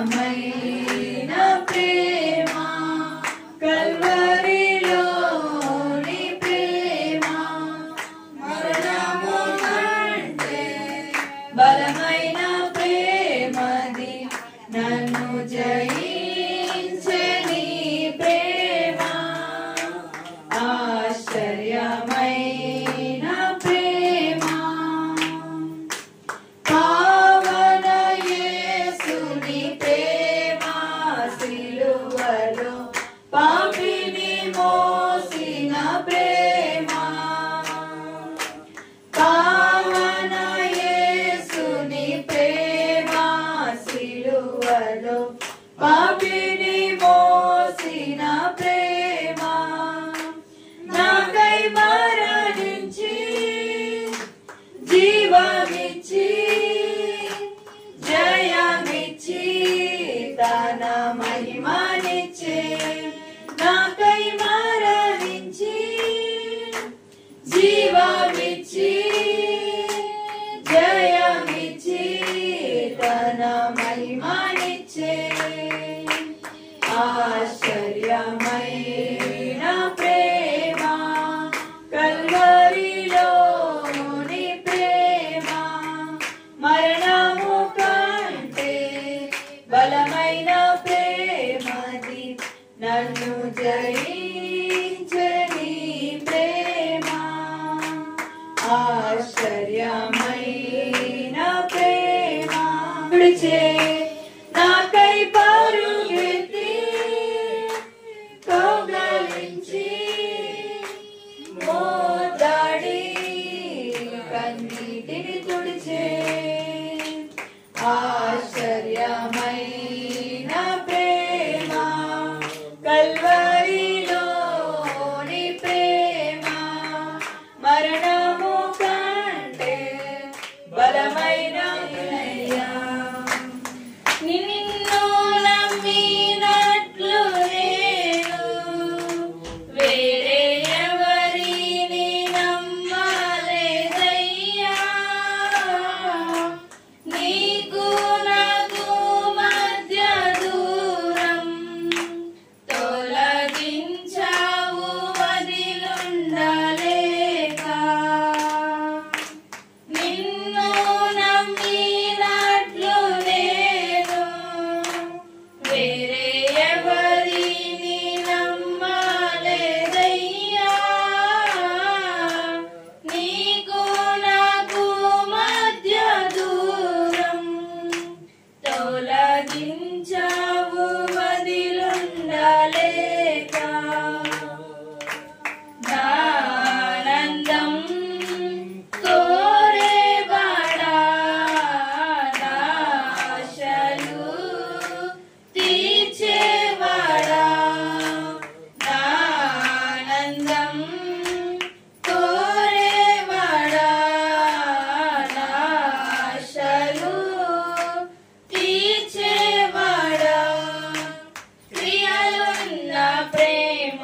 ఆశ్చర్యమైన ప్రేమ కల్వరిలోని ప్రేమ మరణము కంటే బలమైన ప్రేమది నన్ను జయించని ప్రేమ ఆశ్చర్యమైన ప్రేమ పావన యేసుని ప్రేమ సిలువలో పాపిని మోసిన ప్రేమ పావన యేసుని ప్రేమ సిలువలో పాపిని మోసిన ప్రేమ నాకై మరణించి జీవమిచ్చి జయమిచ్చి తన మహిమనిచ్చే నాకై మరణించి జీవమిచ్చి జయమిచ్చి తన మహిమనిచ్చే ఆశ్చర్యమైన ప్రేమ కల్వరిలోని ప్రేమ మరణము కంటే బలమైన ప్రేమది నన్ను జయించని ప్రేమ ఆశ్చర్యమైన ప్రేమ విడిచే నాకై పరుగెత్తి కౌగలించి మోదాడి కన్నీటిని తుడిచే ఆశ్చర్యమైన ప్రేమ కల్వరిలోని ప్రేమ మరణము కంటే బలమైన ప్రేమ నిన్ను నమ్మినట్లు నేను వేరే ఎవరిని నమ్మలేదయ్యా నీకు నాకు మధ్య దూరం తొలగించావు వదిలుండలేక నిన్ను నమ్మినట్లు నేను వేరే ఎవరిని నమ్మలేదయ్యా నీకు నాకు మధ్య దూరం తొలగించావు వదిలుండలేక ఆనందం కోరేవాడా నాశలు తీర్చేవాడా ఆనందం కోరేవాడా నాశలు తీర్చేవాడా క్రియలున్న ప్రేమ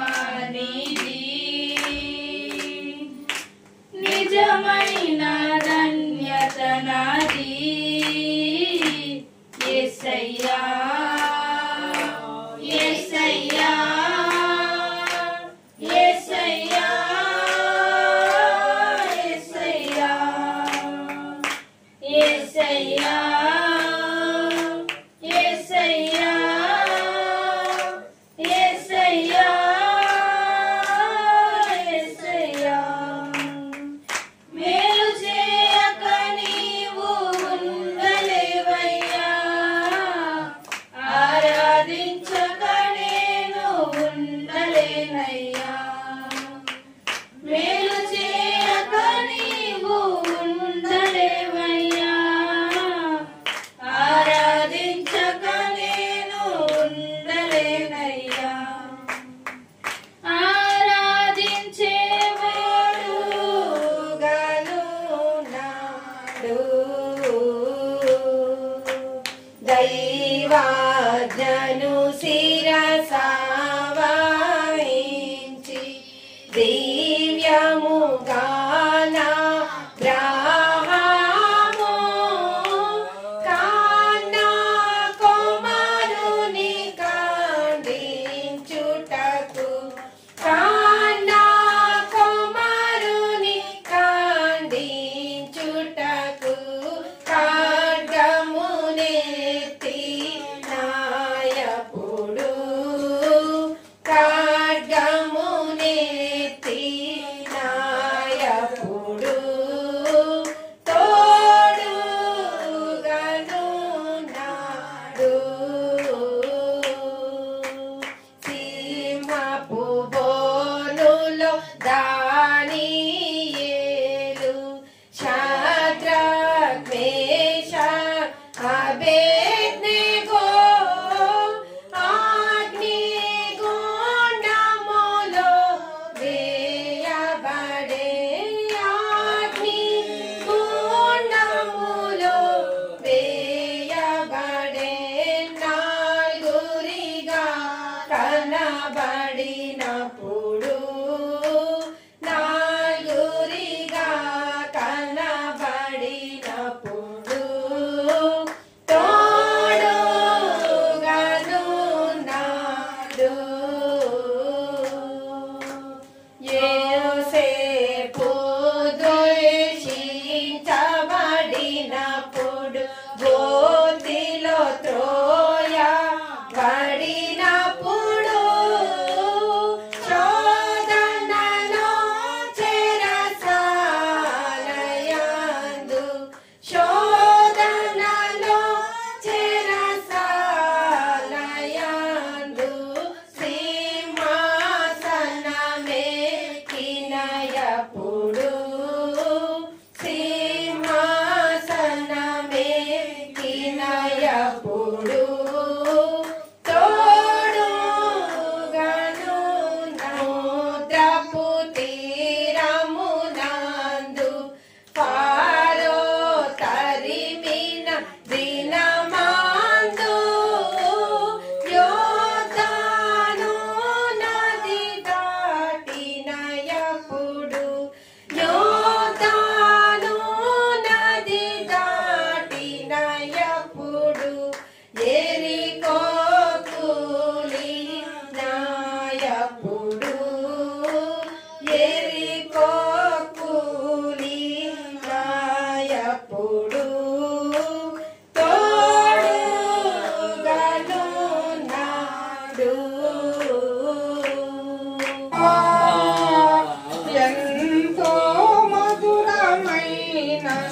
నీది నిజమైన ధన్యత నాది యేసయ్యా యేసయ్యా యేసయ్యా యేసయ్యా యేసయ్యా యేసయ్యా యేసయ్యా యేసయ్యా మేలు చేయక నీవు ఉండలేవయ్యా ఆరాధించక నేను ఉండలేనయ్యా మేలు చేయక నీవు ఉండలేవయ్యా ఆరాధించక నేను ఉండలేనయ్యా ఆరాధించేవాడు గలునాడు దైవాజ్ఞను శిరసావహించి దివ్యముగా నా గ్రహము కానా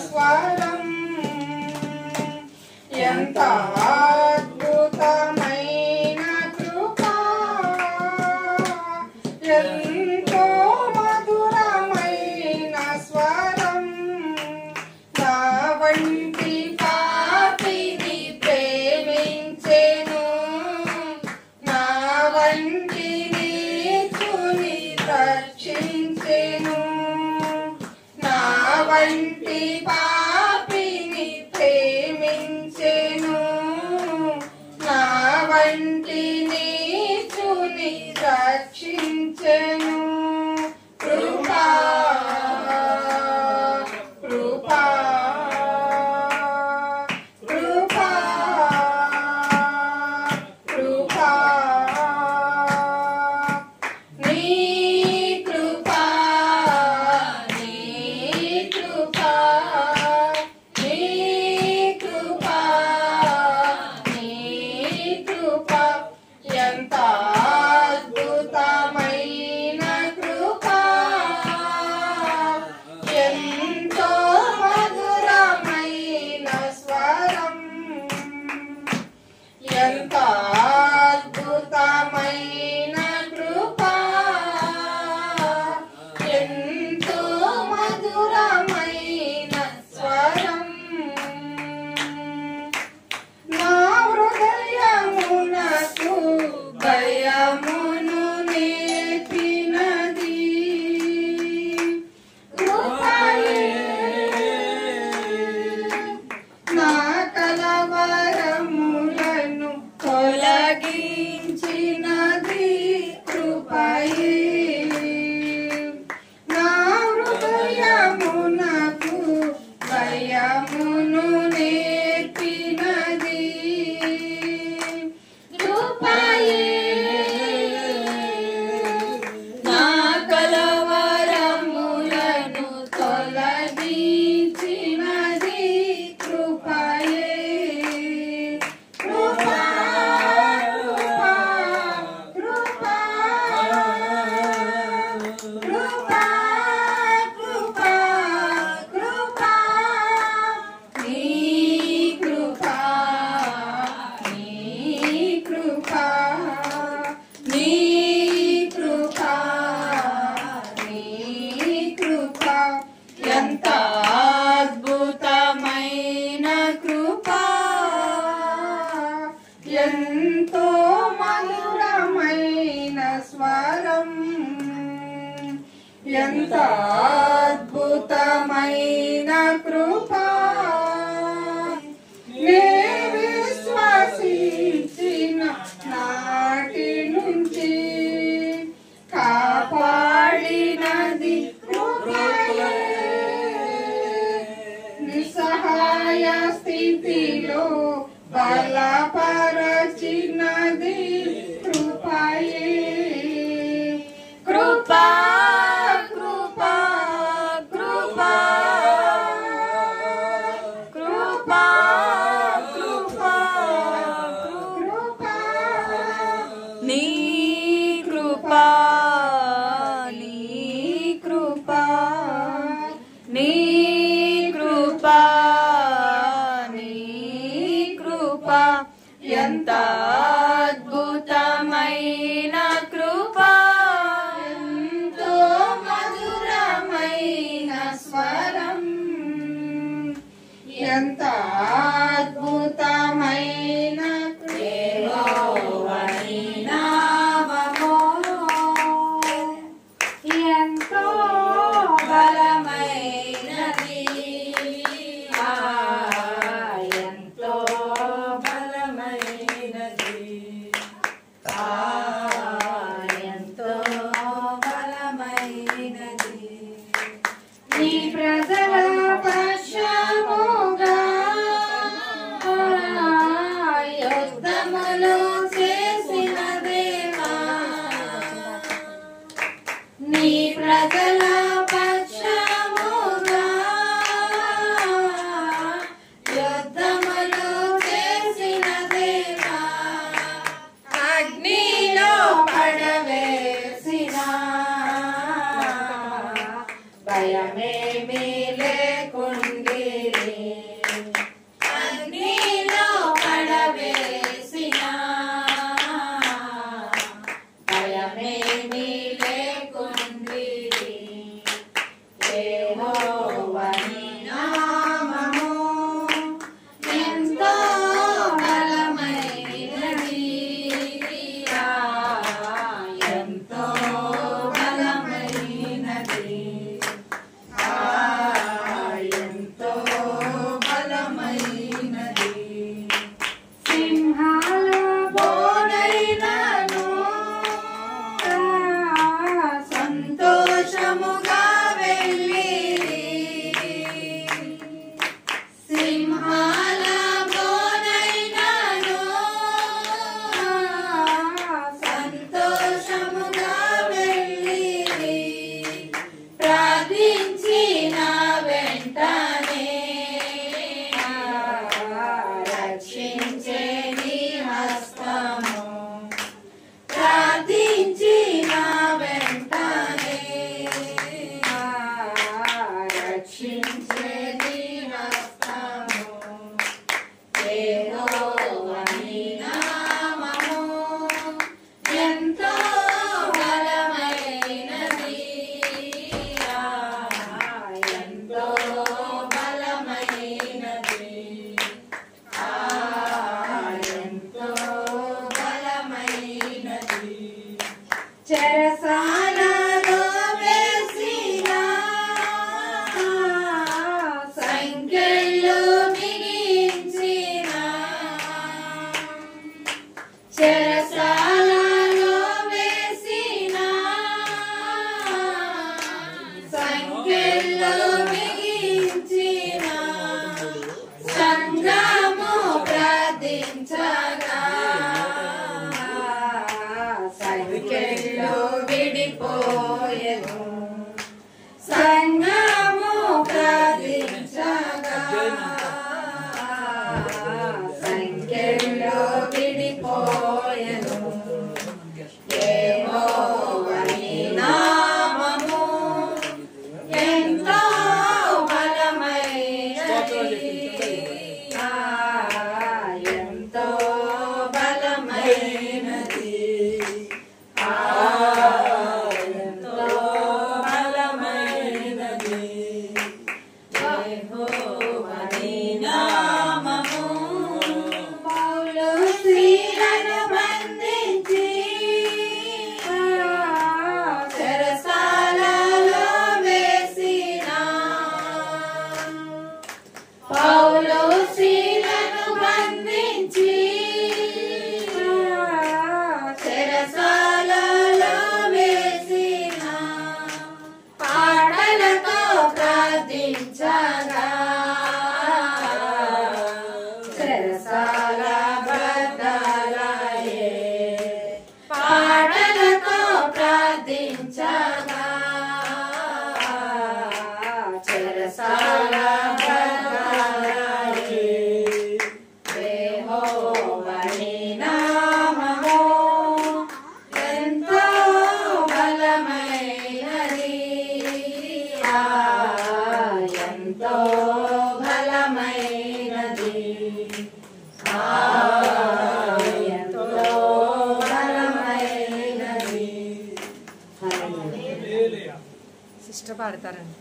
స్వరం ఎంత అద్భుతమైన కృప ఎంతో మధురమైన స్వరం నా వంటి పాపిని ప్రేమించెను నా వంటి నీచుని రక్షించెను నా వంటి పాపిని ప్రేమించెను నా వంటి నీచుని రక్షించెను కృపా కృపా కృపా కృపా నీ కృపా నీ కృపా నీ కృపా నీ కృపా ఎంత అద్భుతమైన కృపా ఎంతో మధురమైన స్వరం ఎంత అద్భుతమైన కృపా ఎంతో మధురమైన స్వరం నా హృదయమునకు భయమును నేర్పినది కృపయే నా కలవరములను తొలగించినది కృపయే నా హృదయమునకు భయమును నేర్పినది కృపయే నా కలవరములను తొలగించినది కృపయే కృపా కృపా కృపా కృపా కృపా నీ కృపా నీ కృపా నీ కృపా నీ కృపా ఎంత అద్భుతమైన కృపా ఎంతో మధురమైన స్వరం ఎంత అద్భుతమైన కృపా నే విశ్వసించిన నాటి నుంచి కాపాడినది కృపయే నిస్సహాయ స్థితిలో బలపరచినది కృపయే కృపా కృపా కృపా కృపా కృపా కృపా నీ కృపా నీ కృపా నీ కృపా నీ కృపా ఎంత అద్భుతమైన కృపా ఎంతో మధురమైన స్వరం ఎంత అద్భుతమైన యెహోవాని నామము ఎంతో బలమైనది ఎంతో బలమైనది ఎంతో బలమైనది నీ ప్రజల పక్షముగా ఎంతో బలమైనది ఎంతో బలమైనది యెహోవా నీ నామము పౌలు శీలను బంధించి చెరసాలలో వేసిన పౌలు శీలను బంధించి చెరసాలలో వేసిన పాటలతో ప్రార్థించగా చెరసాల బద్దలాయే పాటలతో ప్రార్థించగా చెరసాల బద్దలాయే యెహోవా నీ నామము ఎంతో బలమైనది ఎంతో బలమైనది ఎంతో బలమైనది సిస్టర్ పాడతారండి.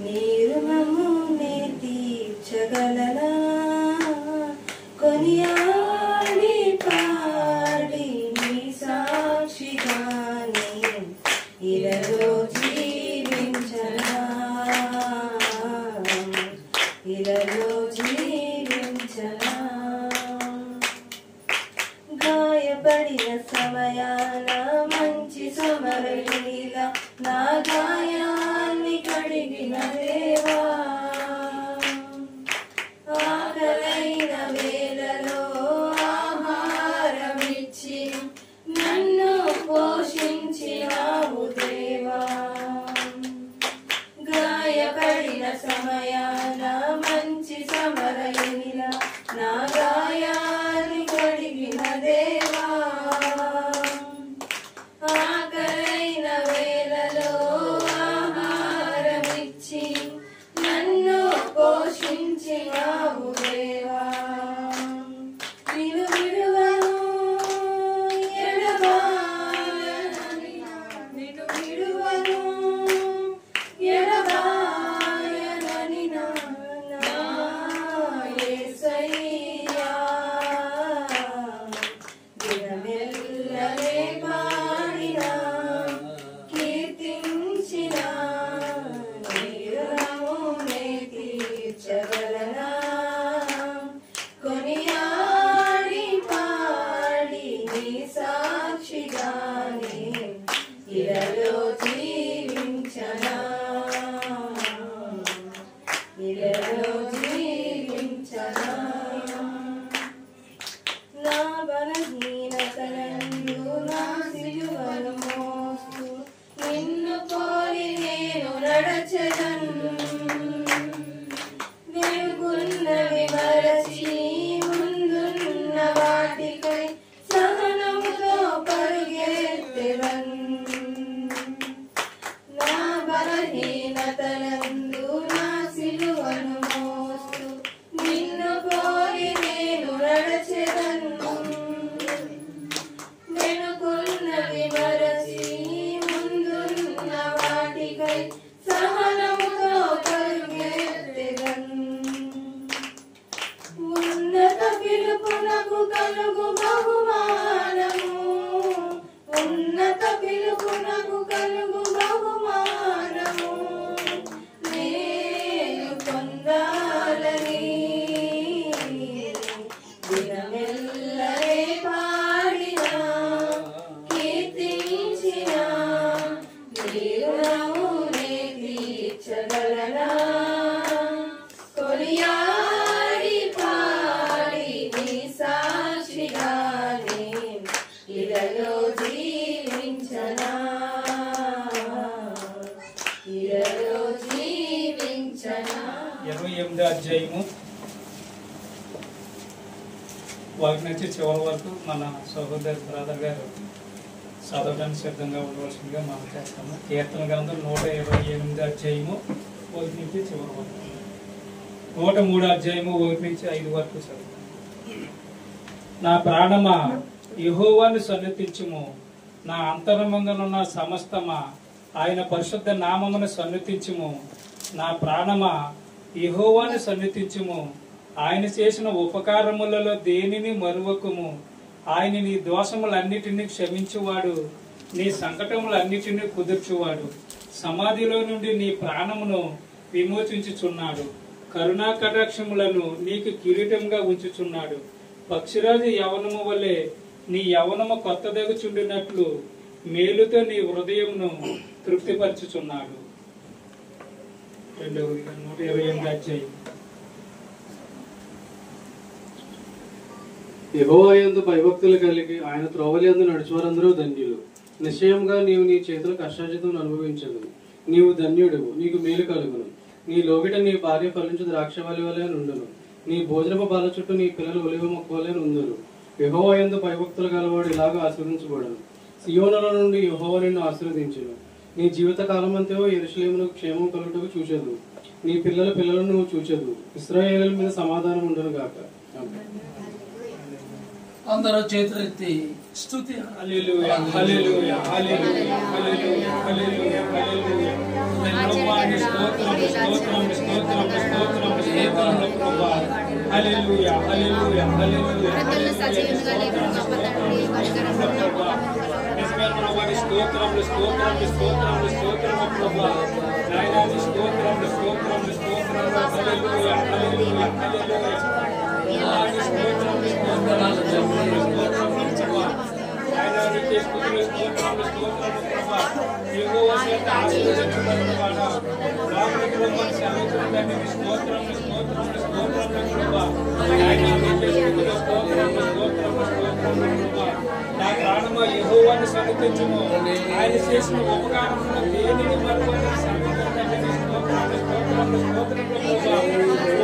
నీరు నే తీర్చగలనా కొనియాడి పాడి నీ సాక్షిగానే ఇలలో జీవించనా ఇలలో జీవించనా గాయపడిన సమయాన మంచి సమరయునిలా నా గాయాన్ని కడిగిన దేవా ఆకలైన వేళలో ఆహారమిచ్చి నన్ను పోషించినావు దేవా గాయపడిన సమయాన మంచి సమరయునిలా నా గాయాన్ని కడిగిన దేవా ఆకలైన వేళలో ఆహారమిచ్చి నన్ను పోషించినావు దేవా నిన్ను విడువను ఎడబాయనని నిన్ను విడువను ఎడబాయనని నా యేసయ్యా దినమెల్లనే పాడినా కీర్తించినా నీరునే తీర్చగలనా కొనియాడి పాడి నీ సాక్షిగానే ఇలలో జీవించనా ఇలలో జీవించనా నా బలహీనతలందు నా సిలువను మోస్తూ నిన్ను పోలి నేను నడచెదను వెలుగున్నవి మరచి ముందున్న వాటికై సహనముతో పరుగెత్తెదను నా బలహీనతలందు నా సిలువను మోస్తూ నిన్ను పోలి నేను నడచెదను వెనుకున్నవి మరచి ముందున్న వాటికై సహనముతో పరుగెత్తెదను ఉన్నత పిలుపునకు కలుగు బహుమానము ఉన్నత పిలుపునకు కలుగు బహుమానము నేను పొందాలని దినమెల్లనే పాడినా కీర్తించినా నీరునే తీర్చగలనా కొనియాడి పాడి నీ సాక్షిగానే ఇలలో జీవించనా ఇలలో జీవించనా 28వ అధ్యాయము వాటి నుంచి చివరి వరకు మన సహోదరు బ్రదర్ గారు చదవడానికి సిద్ధంగా ఉండవలసిందిగా మనం చేస్తాము. కీర్తన గ్రంథం 128 అధ్యాయము 1 నుంచి చివరి వరకు, 103 అధ్యాయము 1 నుంచి 5 వరకు చదువు. నా ప్రాణమా యెహోవాను సన్నుతించుము, నా అంతరంగమున సమస్తమా ఆయన పరిశుద్ధ నామమును సన్నుతించుము. నా ప్రాణమా యెహోవాను సన్నుతించుము, ఆయన చేసిన ఉపకారములలో దేనిని మరువకుము. ఆయన నీ దోషములన్నిటినీ క్షమించువాడు, నీ సంకటములన్నిటినీ కుదుర్చువాడు. సమాధిలో నుండి నీ ప్రాణమును విమోచించుచున్నాడు, కరుణా కటాక్షములను నీకు కిరీటంగా ఉంచుచున్నాడు. పక్షిరాజు యవనము వలె నీ యవనము కొత్తదగుచుండినట్లు మేలుతో నీ హృదయమును తృప్తిపరచుచున్నాడు. 128 అధ్యాయం. యెహోవా యందు భయభక్తులు కలిగి ఆయన త్రోవలి యందు నడుచువారందరూ ధన్యులు. నిశ్చయంగా నీవు నీ చేతుల కష్టార్జితం అనుభవించదు. నీవు ధన్యుడువు, నీకు మేలు కలుగును. నీ లోగిట నీ భార్య ఫలించు ద్రాక్షవల్లి వలె నుండును. నీ భోజనపు బాల చుట్టూ నీ పిల్లలు ఒలివ మొక్క వలె నుందురు. యెహోవా యందు భయభక్తులు గలవాడు ఇలాగ ఆశీర్వదించబడును. సియోనుల నుండి యెహోవా నిన్ను ఆశీర్వదించును. నీ జీవిత కాలమంతయో యెరూషలేమునకు క్షేమం కలుగుటకు చూచెదు. నీ పిల్లలను నువ్వు చూచెదు. ఇశ్రాయేలుల మీద సమాధానం ఉండును గాక. అందరూ చేతులెత్తి స్తుతి. హల్లెలూయా, హల్లెలూయా, హల్లెలూయా, హల్లెలూయా, హల్లెలూయా, హల్లెలూయా. ప్రభువాని స్తోత్రం, స్తోత్రం, స్తోత్రం, స్తోత్రం, స్తోత్రం ప్రభువా. హల్లెలూయా, హల్లెలూయా, హల్లెలూయా, నిజమైన స్తోత్రం, స్తోత్రం, స్తోత్రం, స్తోత్రం ప్రభువా. నాయనాని స్తోత్రం, స్తోత్రం, స్తోత్రం. హల్లెలూయా, హల్లెలూయా, హల్లెలూయా. నా ప్రాణమా యెహోవాను సన్నుతించుము, ఆయన చేసిన ఉపకారములను దేనిని మరువని సన్నుతించండి. స్తోత్రములు, స్తోత్రములు, స్తోత్రములు ప్రభువా.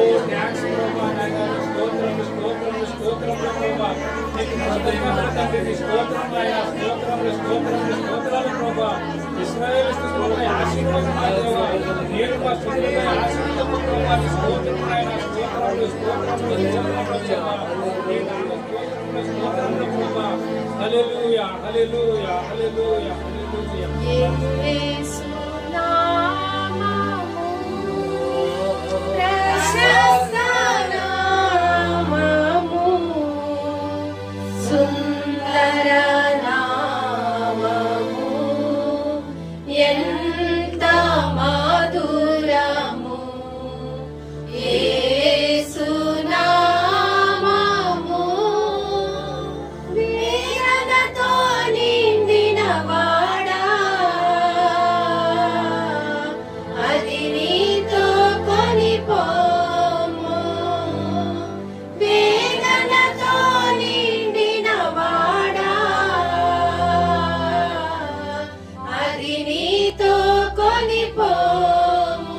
ఓ థాంక్స్ ప్రభువా. నాయనా స్తోత్రములు, స్తోత్రములు, స్తోత్రములు ప్రభువా. నీకు కృతజ్ఞతలు తండ్రి. స్తోత్రములు నాయనా, స్తోత్రములు, స్తోత్రములు, స్తోత్రాలు ప్రభువా. ఇశ్రాయేలు స్తుతులపై ఆశీర్వచనాలు దేవా. నేను మా స్తుతులపై ఆశీర్వచనము ప్రభువా. నీ స్తోత్రములు నాయనా, స్తోత్రములు, స్తోత్రములు, స్తోత్రములు ప్రభువా. నీ నామ స్తోత్రములు, స్తోత్రములు ప్రభువా. హల్లెలూయా, హల్లెలూయా, హల్లెలూయా, హల్లెలూయా. యేసు నామము ప్రశస్త నామము, సుందర నామము, ఎంత మధురము. యేసు నామము వీరనతో నిండిన వాడా, అది నీతో కొనిపోము. వేదనతో నిండిన వాడా, అది నీతో కొనిపోము.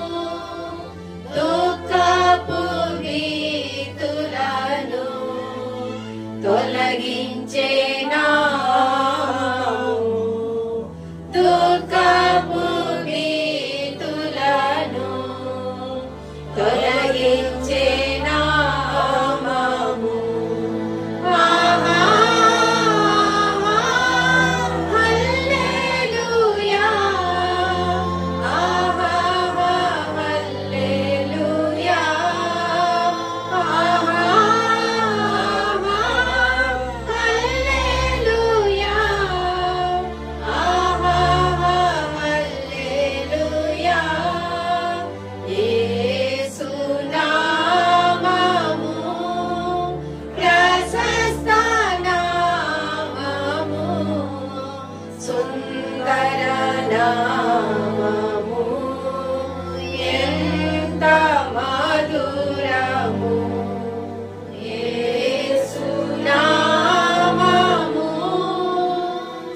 దుఃఖపు గీతులను తొలగించే నామము, దుఃఖపు గీతులను తొలగించే నామము. ఆహా, హల్లెలూయా, ఆహా, హల్లెలూయా, ఆహా, హల్లెలూయా, ఆహా, హల్లెలూయా. యేసు నామము ప్రశస్త నామము, సుందర నామము, ఎంత మధురము. యేసు నామము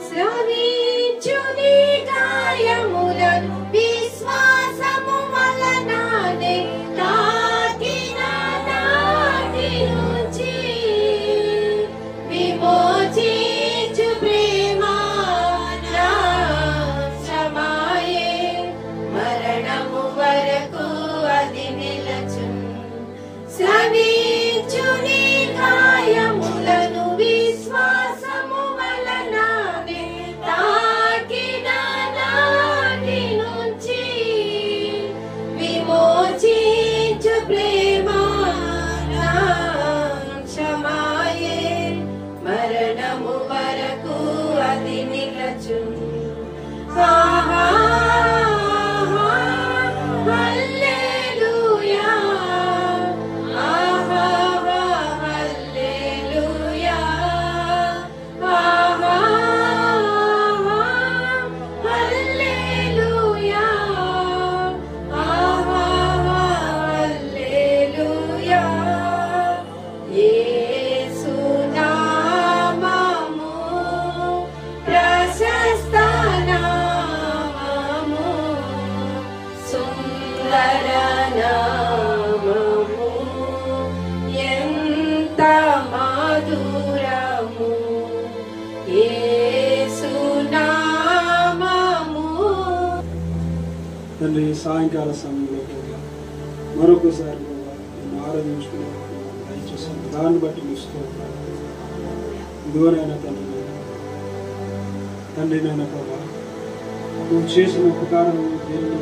శ్రవించు నీ గాయములను విశ్వాసము వలననే తాకిన నాటి నుంచి విమోచించు ప్రేమ తండ్రి సాయంకాల సమయంలో కూడా మరొకసారి కూడా నేను ఆరాధించుకునే దయచేసాను. దాన్ని బట్టి మిస్తూ ఇదిగోనైనా తండ్రి నైనా ప్రభా నువ్వు చేసిన ఉపకారం దేనిని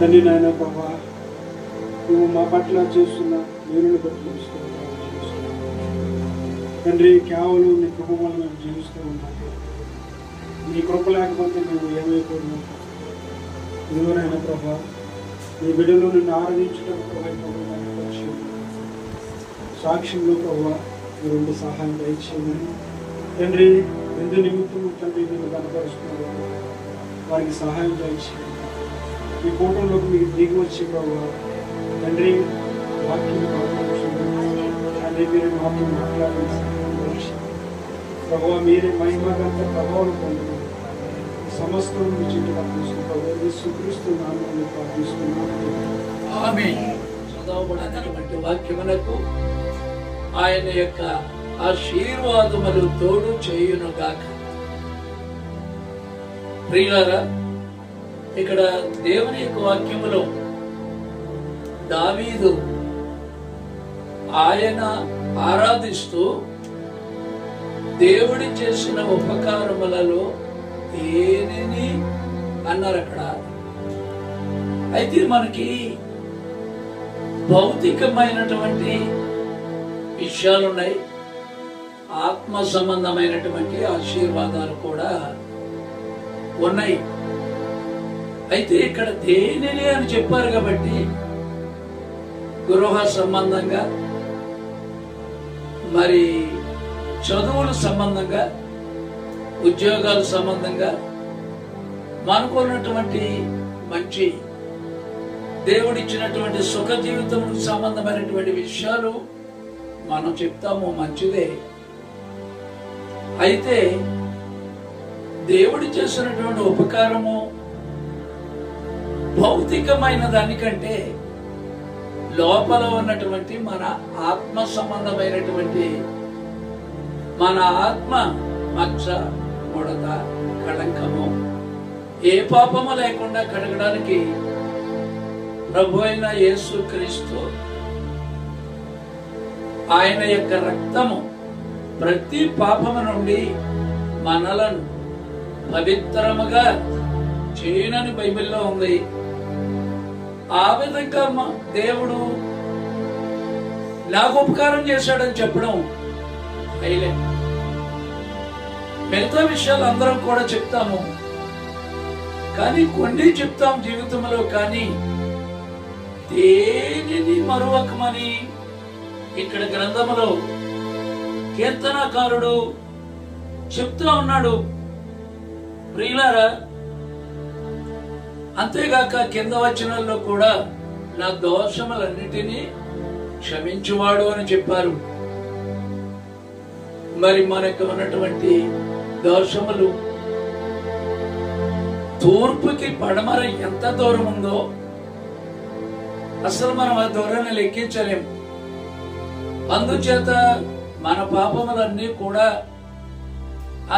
తండ్రి నాయన ప్రభా నువ్వు మా పట్ల చేస్తున్న మేలుని బట్టి తండ్రి కేవలం నీ కృప వల్ల మేము జీవిస్తూ ఉన్నాం. నీ కృప లేకపోతే మేము ఏమైపోయినాం. ఇదిగోనైనా ప్రభా నీ బిడ్డలో నిన్ను ఆరాధించడం సాక్ష్యంలో ప్రభా మీరు సహాయం దయచేయమని తండ్రి ఎందు నిమిత్తం తండ్రి నేను కనపరుస్తున్నారు వారికి సహాయం దయచేయండి. ఈ కూటంలోకి మీకు దిగి వచ్చి ప్రభావ తండ్రి వాక్యం తండ్రి మీరు మాతో మాట్లాడాలి ప్రభావ మీరే మహిమగంత ప్రభావం పొందడం సమస్తం మీ చేతులు అర్పిస్తున్నాను. యేసుక్రీస్తు నామములో ప్రార్థిస్తున్నాను. ఆమేన్. చదవబడినటువంటి వాక్యములకు ఆయన యొక్క ఆశీర్వాదములు తోడు చేయునుగాక. ప్రియులారా, ఇక్కడ దేవుని యొక్క వాక్యములో దావీదు ఆయన ఆరాధిస్తూ దేవుడి చేసిన ఉపకారములలో దేనిని అన్నారు అక్కడ. అయితే మనకి భౌతికమైనటువంటి విషయాలు ఉన్నాయి, ఆత్మ సంబంధమైనటువంటి ఆశీర్వాదాలు కూడా ఉన్నాయి. అయితే ఇక్కడ దేనిని అని చెప్పారు కాబట్టి గృహ సంబంధంగా మరి చదువుల సంబంధంగా ఉద్యోగాల సంబంధంగా మనకున్నటువంటి మంచి దేవుడిచ్చినటువంటి సుఖ జీవితములకు సంబంధమైనటువంటి విషయాలు మనం చెప్తాము, మంచిదే. అయితే దేవుడు చేసినటువంటి ఉపకారము భౌతికమైన దానికంటే లోపల ఉన్నటువంటి మన ఆత్మ సంబంధమైనటువంటి మన ఆత్మ మచ్చ, ముడత, కళంకము ఏ పాపము లేకుండా కడగడానికి ప్రభు అయిన యేసుక్రీస్తు ఆయన యొక్క రక్తము ప్రతి పాపము నుండి మనలను పవిత్రముగా చేయనని బైబిల్లో ఉంది. ఆ విధంగా దేవుడు నాకు ఉపకారం చేశాడని చెప్పడం హైలైట్. మిగతా విషయాలు అందరం కూడా చెప్తాము, కానీ కొన్ని చెప్తాం జీవితంలో, కానీ దేనిని మరువకమని ఇక్కడ గ్రంథములో కీర్తనకారుడు చెప్తూ ఉన్నాడు. ప్రియులారా, అంతేగాక కింద వచనాల్లో కూడా నా దోషములన్నిటినీ క్షమించువాడు అని చెప్పారు. మరి మనకు ఉన్నటువంటి దోషములు తూర్పుకి పడమర ఎంత దూరం ఉందో అసలు మనం ఆ దూరాన్ని లెక్కించలేం. అందుచేత మన పాపములన్నీ కూడా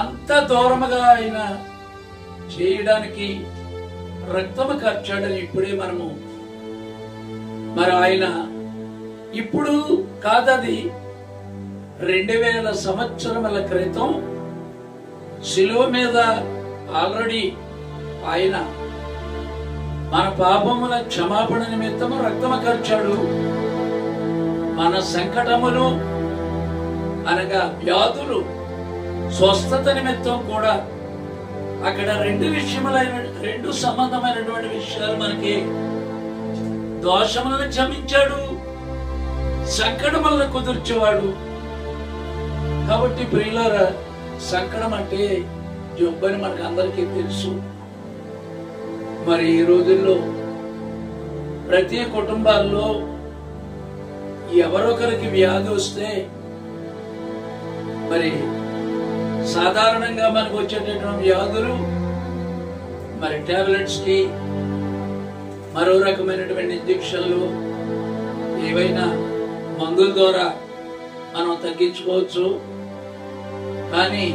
అంత దూరముగా ఆయన చేయడానికి రక్తము ఖర్చాడని ఇప్పుడే మనము మరి ఆయన ఇప్పుడు కాదది 2000 సంవత్సరముల క్రితం శిలువ మీద ఆల్రెడీ ఆయన మన పాపముల క్షమాపణ నిమిత్తము రక్తము ఖర్చాడు. మన సంకటములు అనగా వ్యాధులు స్వస్థత నిమిత్తం కూడా అక్కడ రెండు సంబంధమైనటువంటి విషయాలు మనకి దోషములను క్షమించాడు, సంకటములను కుదుర్చేవాడు. కాబట్టి ప్రియులారా, సంకటం అంటే జబ్బని మనకు అందరికీ తెలుసు. మరి ఈ రోజుల్లో ప్రతి కుటుంబాల్లో ఎవరొకరికి వ్యాధి వస్తే మరి సాధారణంగా మనకు వచ్చేటటువంటి వ్యాధులు మరి టాబ్లెట్స్ కి, మరో రకమైనటువంటి ఇంజెక్షన్లు, ఏవైనా మందుల ద్వారా మనం తగ్గించుకోవచ్చు. కానీ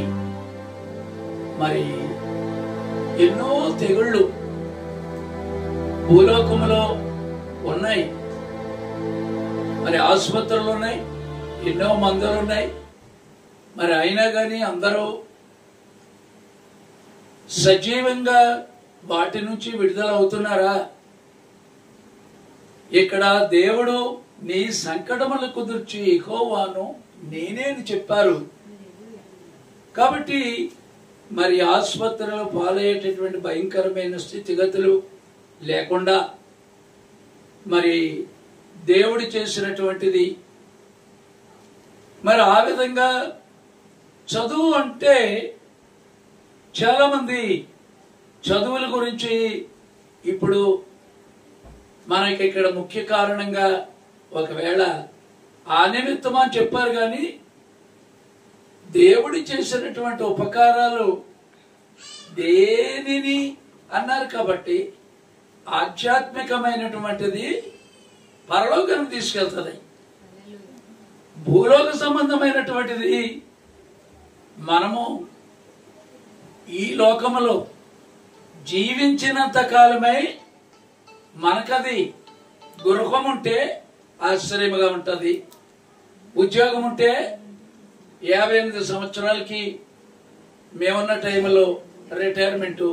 మరి ఎన్నో తెగుళ్ళు భూలోకములో ఉన్నాయి. మరి ఆసుపత్రులు ఉన్నాయి, ఎన్నో మందులు ఉన్నాయి. మరి అయినా కానీ అందరూ సజీవంగా వాటి నుంచి విడుదల అవుతున్నారా? ఇక్కడ దేవుడు నీ సంకటములు కుదుర్చి యెహోవాను నేనే అని చెప్పారు. కాబట్టి మరి ఆసుపత్రిలో పాలయ్యేటటువంటి భయంకరమైన స్థితిగతులు లేకుండా మరి దేవుడు చేసినటువంటిది. మరి ఆ విధంగా చదువు అంటే చాలా మంది చదువుల గురించి ఇప్పుడు మనకి ఇక్కడ ముఖ్య కారణంగా ఒకవేళ ఆ నిమిత్తం అని చెప్పారు, కానీ దేవుడి చేసినటువంటి ఉపకారాలు దేనిని అన్నారు కాబట్టి ఆధ్యాత్మికమైనటువంటిది పరలోకానికి తీసుకెళ్తుంది. భూలోక సంబంధమైనటువంటిది మనము ఈ లోకములో జీవించినంత కాలమై మనకది గృహం ఉంటే ఆశ్చర్యముగా ఉంటుంది. ఉద్యోగం ఉంటే 58 సంవత్సరాలకి మేమున్న టైంలో రిటైర్మెంటు,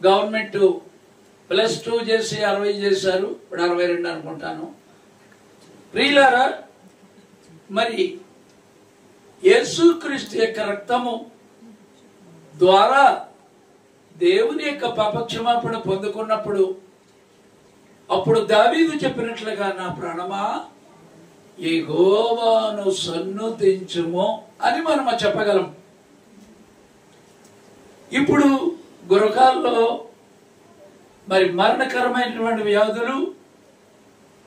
గవర్నమెంట్ +2 చేసి 60 చేశారు, ఇప్పుడు 62 అనుకుంటాను. ప్రియులారా, మరి యేసుక్రీస్తు యొక్క రక్తము ద్వారా దేవుని యొక్క పాపక్షమాపణ పొందుకున్నప్పుడు అప్పుడు దావీదు చెప్పినట్లుగా నా ప్రాణమా యెహోవాను సన్నుతించుము అని మనం చెప్పగలం. ఇప్పుడు గృహాల్లో మరి మరణకరమైనటువంటి వ్యాధులు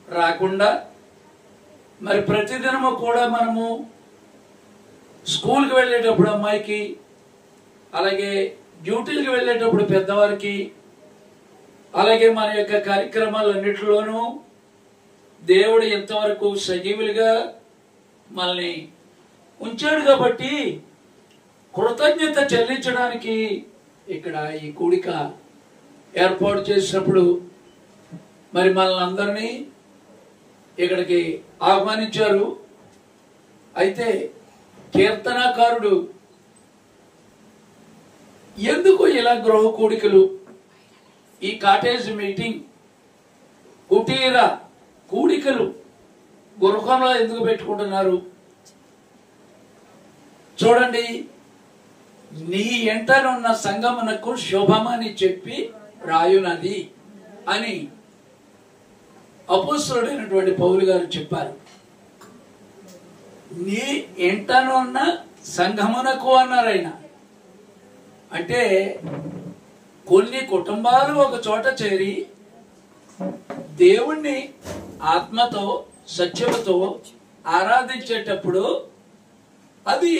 రాకుండా మరి ప్రతిదినము కూడా మనము స్కూల్కి వెళ్ళేటప్పుడు అమ్మాయికి, అలాగే డ్యూటీలకు వెళ్ళేటప్పుడు పెద్దవారికి, అలాగే మన యొక్క కార్యక్రమాలన్నిటిలోనూ దేవుడు ఎంతవరకు సజీవులుగా మనల్ని ఉంచాడు కాబట్టి కృతజ్ఞత చెల్లించడానికి ఇక్కడ ఈ కూడిక ఏర్పాటు చేసినప్పుడు మరి మనల్ని అందరినీ ఇక్కడికి ఆహ్వానించారు. అయితే కీర్తనాకారుడు ఎందుకు ఇలా గృహ కూడికలు, ఈ కాటేజ్ మీటింగ్, కుటీర కూడికలు గృహంలో ఎందుకు పెట్టుకుంటున్నారు? చూడండి, నీ ఎంటనున్న సంగమునకు శుభమని చెప్పి రాయునది అని అపోస్తలుడైనటువంటి పౌలు గారు చెప్పారు. నీ ఎంటనున్న సంఘమునకు అన్నారు ఆయన. అంటే కొన్ని కుటుంబాలు ఒక చోట చేరి దేవుణ్ణి ఆత్మతో సత్యముతో ఆరాధించేటప్పుడు అది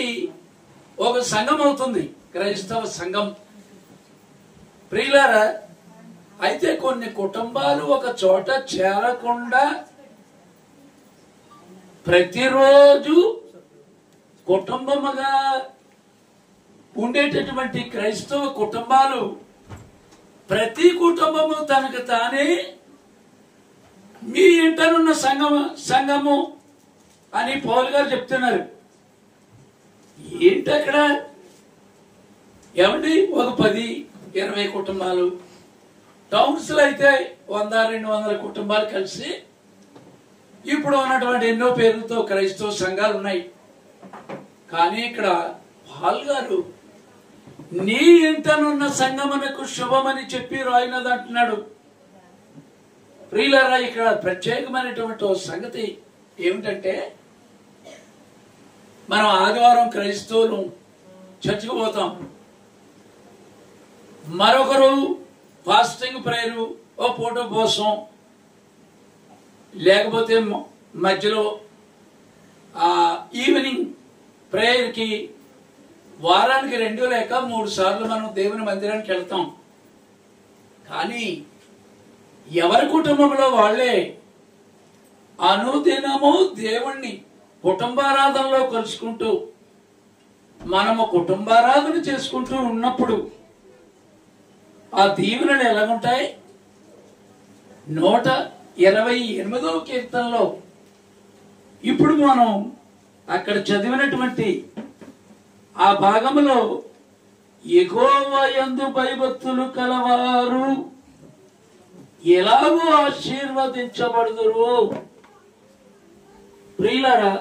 ఒక సంఘం అవుతుంది, క్రైస్తవ సంఘం. ప్రియులారా, అయితే కొన్ని కుటుంబాలు ఒక చోట చేరకుండా ప్రతిరోజు కుటుంబముగా ఉండేటటువంటి క్రైస్తవ కుటుంబాలు ప్రతి కుటుంబము తనకు తానే మీ ఇంటనున్న సంఘము అని పౌలు గారు చెప్తున్నారు. ఏంటి అక్కడ? ఏమండి, ఒక 10-20 కుటుంబాలు, టౌన్స్ లో అయితే 100-200 కుటుంబాలు కలిసి ఇప్పుడు ఉన్నటువంటి ఎన్నో పేర్లతో క్రైస్తవ సంఘాలు ఉన్నాయి. కానీ ఇక్కడ పాల్ గారు నీ ఇంటనున్న సంఘమునకు శుభమని చెప్పి రాయినది అంటున్నాడు. ప్రియులారా, ఇక్కడ ప్రత్యేకమైనటువంటి సంగతి ఏమిటంటే, మనం ఆదివారం క్రైస్తవులు చర్చికి పోతాం, మరొకరు ఫాస్టింగ్ ప్రేయర్ ఓ ఫోటో కోసం, లేకపోతే మధ్యలో ఈవినింగ్ ప్రేయర్కి వారానికి 2 లేక 3 సార్లు మనం దేవుని మందిరానికి వెళ్తాం. కానీ ఎవరి కుటుంబంలో వాళ్ళే అనుదినము దేవుణ్ణి కుటుంబారాధనలో కలుసుకుంటూ మనము కుటుంబారాధన చేసుకుంటూ ఉన్నప్పుడు ఆ దీవెనలు ఎలాగుంటాయి? 128వ కీర్తనలో ఇప్పుడు మనం అక్కడ చదివినటువంటి ఆ భాగంలో యెహోవా యందు భయభక్తులు కలవారు ఎలాగో ఆశీర్వదించబడుదురు. ప్రియులారా,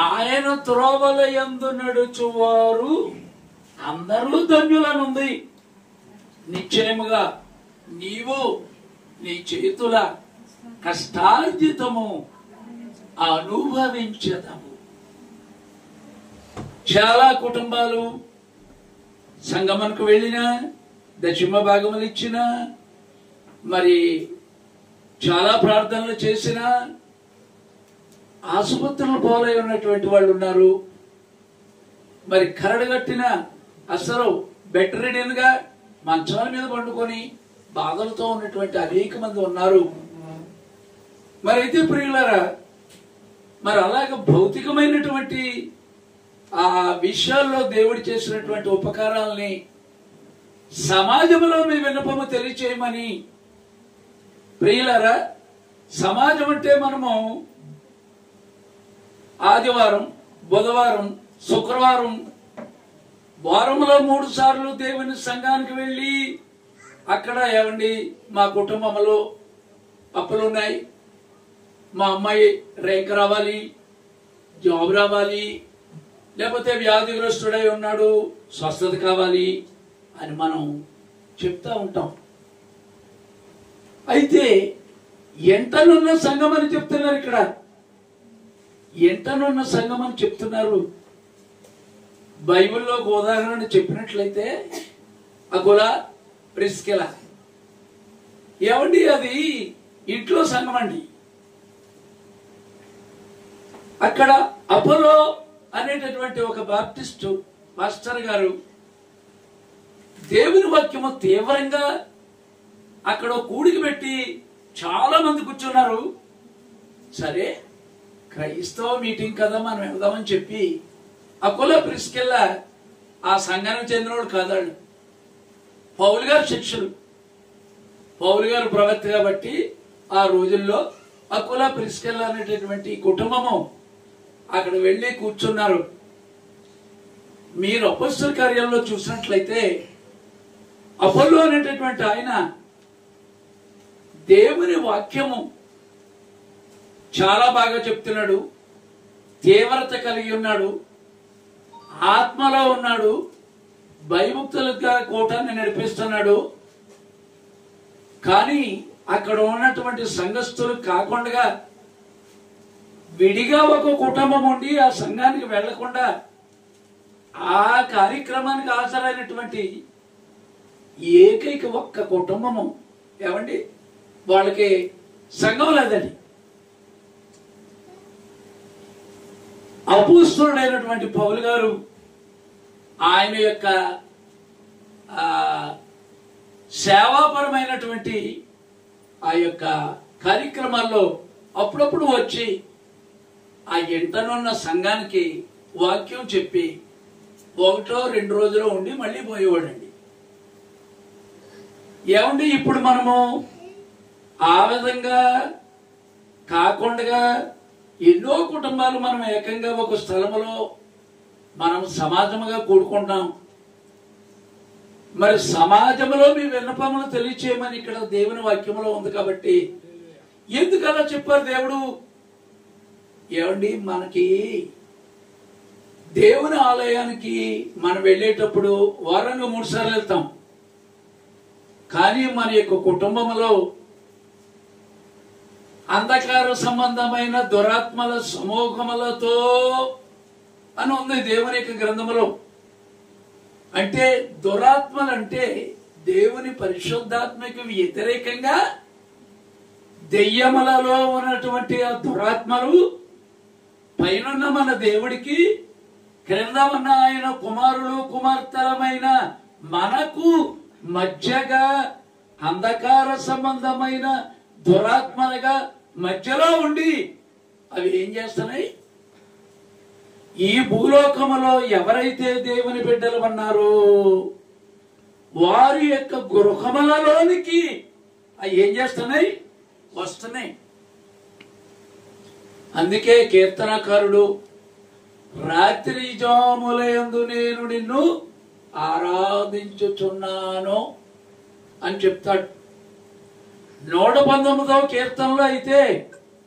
ఆయన త్రోవల యందు నడుచువారు అందరూ ధన్యులనుంది. నిశ్చయముగా నీవు నీ చేతుల కష్టార్జితము అనుభవించదము. చాలా కుటుంబాలు సంగమనకు వెళ్ళినా, దశమ భాగములు ఇచ్చినా, మరి చాలా ప్రార్థనలు చేసినా ఆసుపత్రులు పోలై ఉన్నటువంటి వాళ్ళు ఉన్నారు. మరి కరడుగట్టిన అసలు బెడ్ రిడెన్ గా మంచాల మీద పండుకొని బాధలతో ఉన్నటువంటి అనేక మంది ఉన్నారు. మరి అయితే ప్రియులారా, మరి అలాగ భౌతికమైనటువంటి ఆ విషయాల్లో దేవుడు చేసినటువంటి ఉపకారాలని సమాజంలో మీ విన్నపము తెలియచేయమని. ప్రియులారా, సమాజం అంటే మనము ఆదివారం, బుధవారం, శుక్రవారం వారంలో 3 సార్లు దేవుని సంఘానికి వెళ్ళి అక్కడ ఏమండి మా కుటుంబంలో అప్పులున్నాయి, మా అమ్మాయి ర్యాంక్ రావాలి, జాబ్ రావాలి, లేకపోతే వ్యాధిగ్రస్తుడై ఉన్నాడు, స్వస్థత కావాలి అని మనం చెప్తా ఉంటాం. అయితే ఎంటనున్న సంఘం అని చెప్తున్నారు. ఇక్కడ ఎంటనున్న సంఘం అని చెప్తున్నారు. బైబిల్లో ఒక ఉదాహరణ చెప్పినట్లయితే అకులా, ప్రిస్కిలా, ఏమండి అది ఇంట్లో సంఘం అండి. అక్కడ అపోలో అనేటటువంటి ఒక బాప్టిస్టు మాస్టర్ గారు దేవుని వాక్యము తీవ్రంగా అక్కడ కూడికి పెట్టి చాలా మంది కూర్చున్నారు. సరే, క్రైస్తవ మీటింగ్ కదా, మనం వెళ్దామని చెప్పి అకోలా ప్రిస్కిల్లా ఆ సంఘానికి చెందినవాడు కాదాడు. పౌలు గారు శిష్యుడు, పౌలు గారు ప్రవక్త కాబట్టి ఆ రోజుల్లో అకోలా ప్రిస్కిల్లా అనేటటువంటి కుటుంబము అక్కడ వెళ్ళి కూర్చున్నారు. మీరు అపొస్తలుల కార్యాల్లో చూసినట్లయితే అపోలో అనేటటువంటి ఆయన దేవుని వాక్యము చాలా బాగా చెప్తున్నాడు, తీవ్రత కలిగి ఉన్నాడు, ఆత్మలో ఉన్నాడు, భయముక్తులుగా కూటాన్ని నడిపిస్తున్నాడు. కానీ అక్కడ ఉన్నటువంటి సంఘస్థులు కాకుండా విడిగా ఒక కుటుంబం ఉండి ఆ సంఘానికి వెళ్లకుండా ఆ కార్యక్రమానికి హాజరైనటువంటి ఏకైక ఒక్క కుటుంబము ఏమండి, వాళ్ళకి సంఘం లేదండి. అపోస్తలుడైనటువంటి పౌలు గారు ఆయన యొక్క సేవాపరమైనటువంటి ఆ యొక్క కార్యక్రమాల్లో అప్పుడప్పుడు వచ్చి ఆ ఎంటనున్న సంఘానికి వాక్యం చెప్పి 1-2 రోజులు ఉండి మళ్ళీ పోయేవాడండి. ఏమండి, ఇప్పుడు మనము ఆ విధంగా కాకుండా ఎన్నో కుటుంబాలు మనం ఏకంగా ఒక స్థలంలో మనం సమాజముగా కూడుకుంటాం. మరి సమాజంలో మీ విన్నపములు తెలియచేయమని ఇక్కడ దేవుని వాక్యంలో ఉంది కాబట్టి ఎందుకు అలా చెప్పారు దేవుడు? ఏమండి, మనకి దేవుని ఆలయానికి మనం వెళ్ళేటప్పుడు వారంలో 3 సార్లు వెళ్తాం. కానీ మన యొక్క కుటుంబంలో అంధకార సంబంధమైన దురాత్మల సమూహములతో అని ఉంది దేవుని యొక్క గ్రంథములో. అంటే దురాత్మలు అంటే దేవుని పరిశుద్ధాత్మకు వ్యతిరేకంగా దెయ్యములలో ఉన్నటువంటి ఆ దురాత్మలు పైనున్న మన దేవుడికి, క్రింద ఉన్న ఆయన కుమారులు కుమార్తెలమైన మనకు మధ్యగా అంధకార సంబంధమైన దురాత్మలుగా మధ్యలో ఉండి అవి ఏం చేస్తున్నాయి? ఈ భూలోకములో ఎవరైతే దేవుని బిడ్డలు అన్నారో వారి యొక్క గృహములలోనికి అవి ఏం చేస్తున్నాయి? వస్తున్నాయి. అందుకే కీర్తనకారుడు రాత్రి జాములయందు నేను నిన్ను ఆరాధించుచున్నాను అని చెప్తాడు. 119వ కీర్తనలో అయితే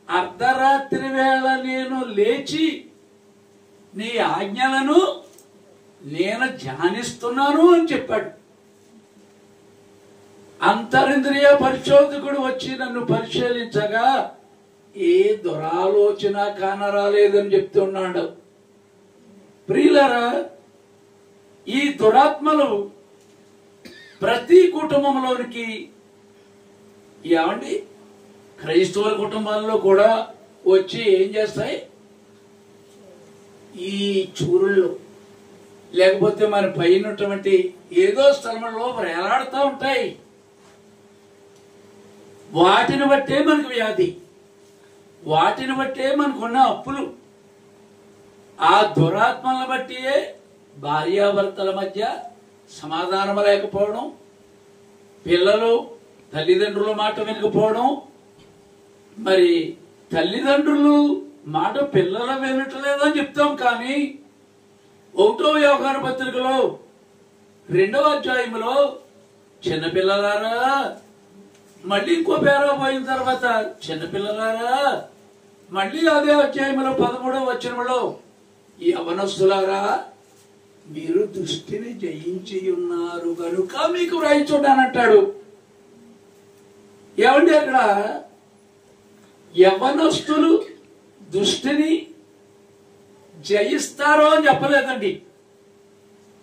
అర్ధరాత్రి వేళ నేను లేచి నీ ఆజ్ఞలను నేను ధ్యానిస్తున్నాను అని చెప్పాడు. అంతరింద్రియ పరిశోధకుడు వచ్చి నన్ను పరిశీలించగా ఏ దురాలోచన కానరాలేదని చెప్తున్నాడు. ప్రియులారా, ఈ దురాత్మలు ప్రతి కుటుంబంలోనికి ఏమండి క్రైస్తవ కుటుంబాల్లో కూడా వచ్చి ఏం చేస్తాయి? ఈ చూరుల్లో లేకపోతే మన పైనటువంటి ఏదో స్థలంలో వేలాడుతూ ఉంటాయి. వాటిని బట్టే మనకు వ్యాధి, వాటిని బట్టే మనకున్న అప్పులు, ఆ దురాత్మలను బట్టియే భార్యాభర్తల మధ్య సమాధానం లేకపోవడం, పిల్లలు తల్లిదండ్రుల మాట వినకపోవడం. మరి తల్లిదండ్రులు మాట పిల్లలు వినట్లేదని చెప్తాం, కానీ 1వ యోహాను పత్రికలో 2వ అధ్యాయంలో చిన్నపిల్లలారా, మళ్ళీ ఇంకో పేరా పోయిన తర్వాత చిన్నపిల్లలారా, మళ్ళీ అదే అధ్యాయంలో 13వ వచనంలో యవనస్తులారా మీరు దృష్టిని జయించి ఉన్నారు కనుక మీకు వ్రాయించుంటానంటాడు. ఏమండి అక్కడ యవనస్తులు దృష్టిని జయిస్తారో అని చెప్పలేదండి.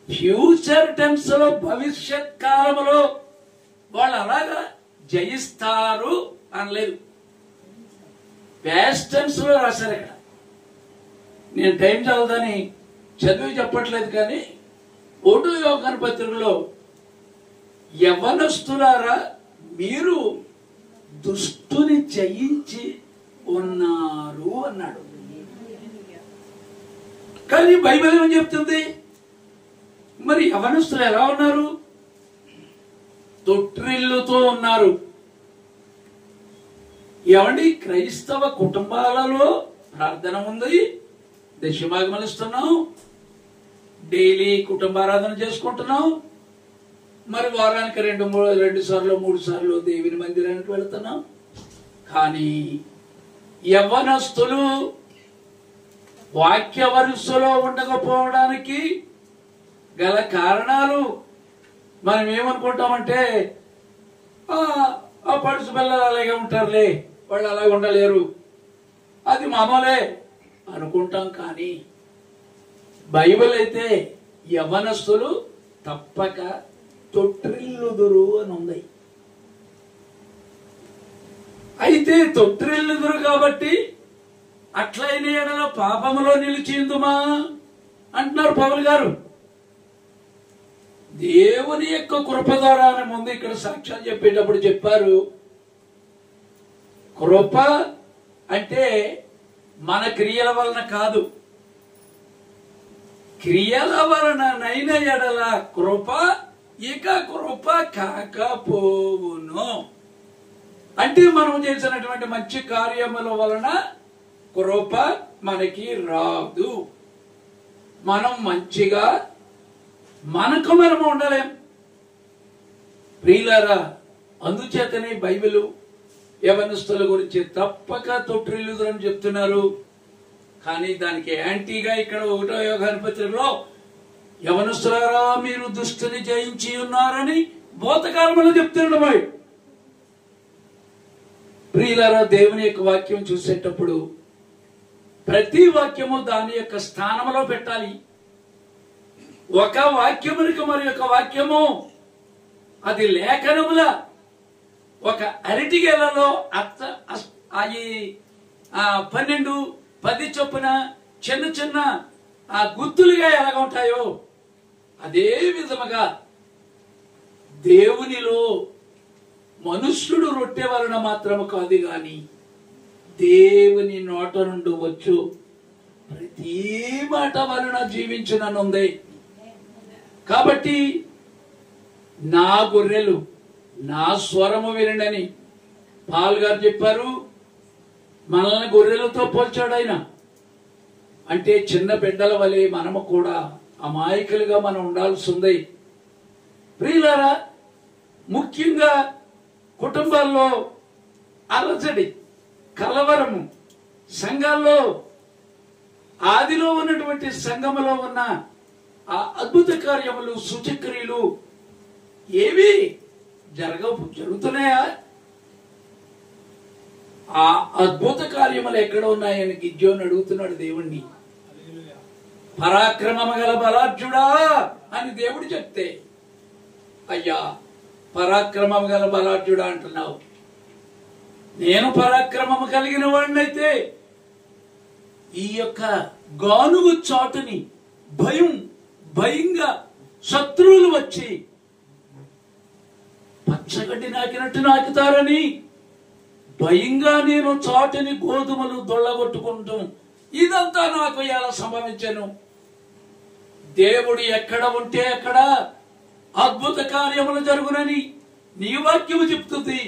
ఫ్యూచర్ టెన్స్ లో, భవిష్యత్ కాలంలో వాళ్ళు అలాగా జయిస్తారు అనలేదు. పాస్ట్ టెన్స్ లో రాశారు. ఇక్కడ నేను టైం చదవదని చదివి చెప్పట్లేదు, కానీ 1వ యోహాను పత్రికలో యవనస్తులారా మీరు దుష్టుని జయించి ఉన్నారు అన్నాడు. కానీ బైబిల్ ఏమని చెప్తుంది? మరి యవనస్తులు ఎలా ఉన్నారు? తొట్టిల్లుతో ఉన్నారు. ఏమండి క్రైస్తవ కుటుంబాలలో ప్రార్థన ఉంది, దశమాగమలు ఇస్తున్నాం, డైలీ కుటుంబారాధన చేసుకుంటున్నాం, మరి వారానికి 2 సార్లు 3 సార్లు దేవుని మందిరానికి వెళుతున్నాం. కానీ యవ్వనస్తులు వాక్య వరుసలో ఉండకపోవడానికి గల కారణాలు మనం ఏమనుకుంటామంటే, ఆ పడుచు పిల్లలు అలాగే ఉంటారులే, వాళ్ళు అలాగే ఉండలేరు, అది మామూలే అనుకుంటాం. కానీ బైబిల్ అయితే యవ్వనస్తులు తప్పక తొట్టిల్లుదురు అని ఉంది. అయితే తొట్టిల్లుదురు కాబట్టి అట్లయిన ఎడల పాపములో నిలిచిందుమా అంటున్నారు పౌలు గారు. దేవుని యొక్క కృప ద్వారా ముందు ఇక్కడ సాక్ష్యం చెప్పేటప్పుడు చెప్పారు. కృప అంటే మన క్రియల వలన కాదు, క్రియల వలన నైన ఎడల కృప ఇక కృప కాకపోవును. అంటే మనం చేసినటువంటి మంచి కార్యముల వలన కృప మనకి రాదు. మనం మంచిగా మనకు మనము ఉండలేం ప్రియులారా. అందుచేతనే బైబిల్ యవనస్తుల గురించి తప్పక తొట్టిల్లుదురని చెప్తున్నారు. కానీ దానికి యాంటీగా ఇక్కడ 1వ యోహాను పత్రికలో యవనస్తులారా మీరు దుష్టుని జయించి ఉన్నారని బోధకాలములో చెప్తున్నాడు. ప్రియులారా, దేవుని యొక్క వాక్యం చూసేటప్పుడు ప్రతి వాక్యము దాని యొక్క స్థానంలో పెట్టాలి. ఒక వాక్యమునికి మరి ఒక వాక్యము అది లేఖనముల ఒక అరటిగేలలో 12, 10 చొప్పున చిన్న చిన్న గుత్తులుగా ఎలాగ ఉంటాయో అదే విధముగా దేవునిలో మనుష్యుడు రొట్టె వలన మాత్రము కాదు గాని దేవుని నోట నుండి వచ్చు ప్రతి మాట వలన జీవించుననుంది. కాబట్టి నా గొర్రెలు నా స్వరము వినండి పాల్ గారు చెప్పారు. మనల్ని గొర్రెలతో పోల్చాడు ఆయన. అంటే చిన్న బిడ్డల వలె మనము కూడా అమాయకులుగా మనం ఉండాల్సి ఉంది. ప్రియులారా, ముఖ్యంగా కుటుంబాల్లో అలజడి, కలవరము, సంఘాల్లో ఆదిలో ఉన్నటువంటి సంఘములో ఉన్న ఆ అద్భుత కార్యములు, సూచక్రియలు ఏవి జరుగుతున్నాయా? ఆ అద్భుత కార్యములు ఎక్కడ ఉన్నాయని గిద్యోను అడుగుతున్నాడు దేవుణ్ణి. పరాక్రమము గల బలాఢ్యుడా అని దేవుడు చెప్తే, అయ్యా పరాక్రమము గల బలాఢ్యుడా అంటున్నావు. నేను పరాక్రమము కలిగిన వాడినైతే ఈ యొక్క గానుగు చాటుని భయంగా శత్రువులు వచ్చి పచ్చగడ్డి నాకినట్టు నాకుతారని భయంగా నేను చాటుని గోధుమలు దొళ్ళగొట్టుకుంటూ ఇదంతా నాకు ఎలా సంభవించాను? దేవుడు ఎక్కడ ఉంటే అక్కడ అద్భుత కార్యములు జరుగునని నీ వాక్యము చెప్తుంది.